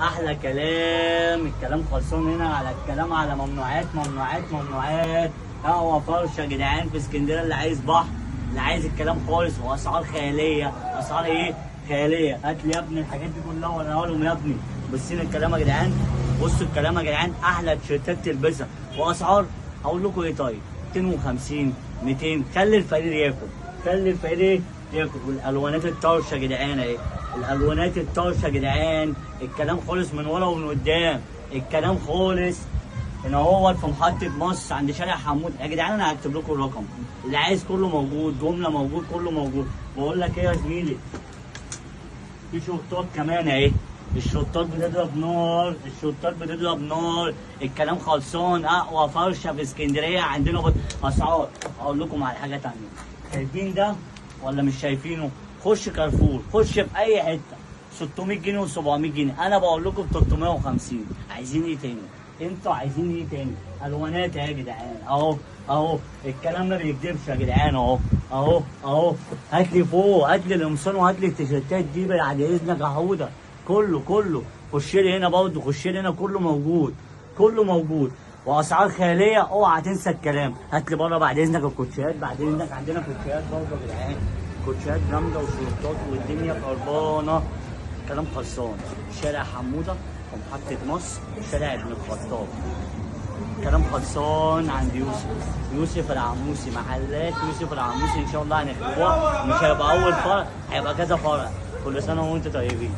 احلى كلام. الكلام خلصان هنا على الكلام، على ممنوعات ممنوعات ممنوعات. قهوه فرش يا جدعان في اسكندريه، اللي عايز بحر، اللي عايز الكلام خالص، واسعار خياليه. اسعار ايه؟ خياليه. هات لي يا ابني الحاجات دي كلها وانا لهم يا ابني. بصين الكلام يا جدعان، بصوا الكلام يا جدعان. احلى تيشيرتات تلبسها واسعار. هقول لكم ايه طيب؟ 250 200. خلي الفقير ياكل، خلي الفقير ايه؟ ياكل. والالوانات الطرشه يا جدعان اهي، الالوانات الطرشه يا جدعان. الكلام خالص من ورا ومن قدام، الكلام خالص. هنا هو في محطة مصر عند شارع حمود يا جدعان. انا هكتب لكم الرقم، اللي عايز كله موجود، جملة موجود، كله موجود. بقول لك ايه يا زميلي، في شورتات كمان اهي. الشورتات بتضرب نار، الشورتات بتضرب نار. الكلام خلصان. اقوى فرشه في اسكندريه عندنا اسعار. اقول لكم على حاجه تانيه، شايفين ده ولا مش شايفينه؟ خش كارفور، خش في اي حته، 600 جنيه و700 جنيه. انا بقول لكم ب 350. عايزين ايه تاني؟ انتوا عايزين ايه تاني؟ الوانات يا جدعان اهو اهو. الكلام ما بيكدبش يا جدعان اهو اهو اهو. هات لي فوق، هات لي القمصان وهات لي التيشيرتات دي بعد اذنك يا حوده. كله خش لي هنا برضه، خش لي هنا، كله موجود، كله موجود. واسعار خياليه. اوعى تنسى الكلام. هات لي بره بعد اذنك الكوتشيات، بعد اذنك عندنا كوتشيات برضه يا جدعان. كوتشيات جامده وشورتات والدنيا خربانه. كلام خلصان. شارع حموده ومحطة مصر، شارع ابن الخطاب. كلام خلصان عند يوسف العموسي. محلات يوسف العموسي ان شاء الله هنخلوها. مش هيبقى اول فرع، هيبقى كذا فرع. كل سنه وانتم طيبين.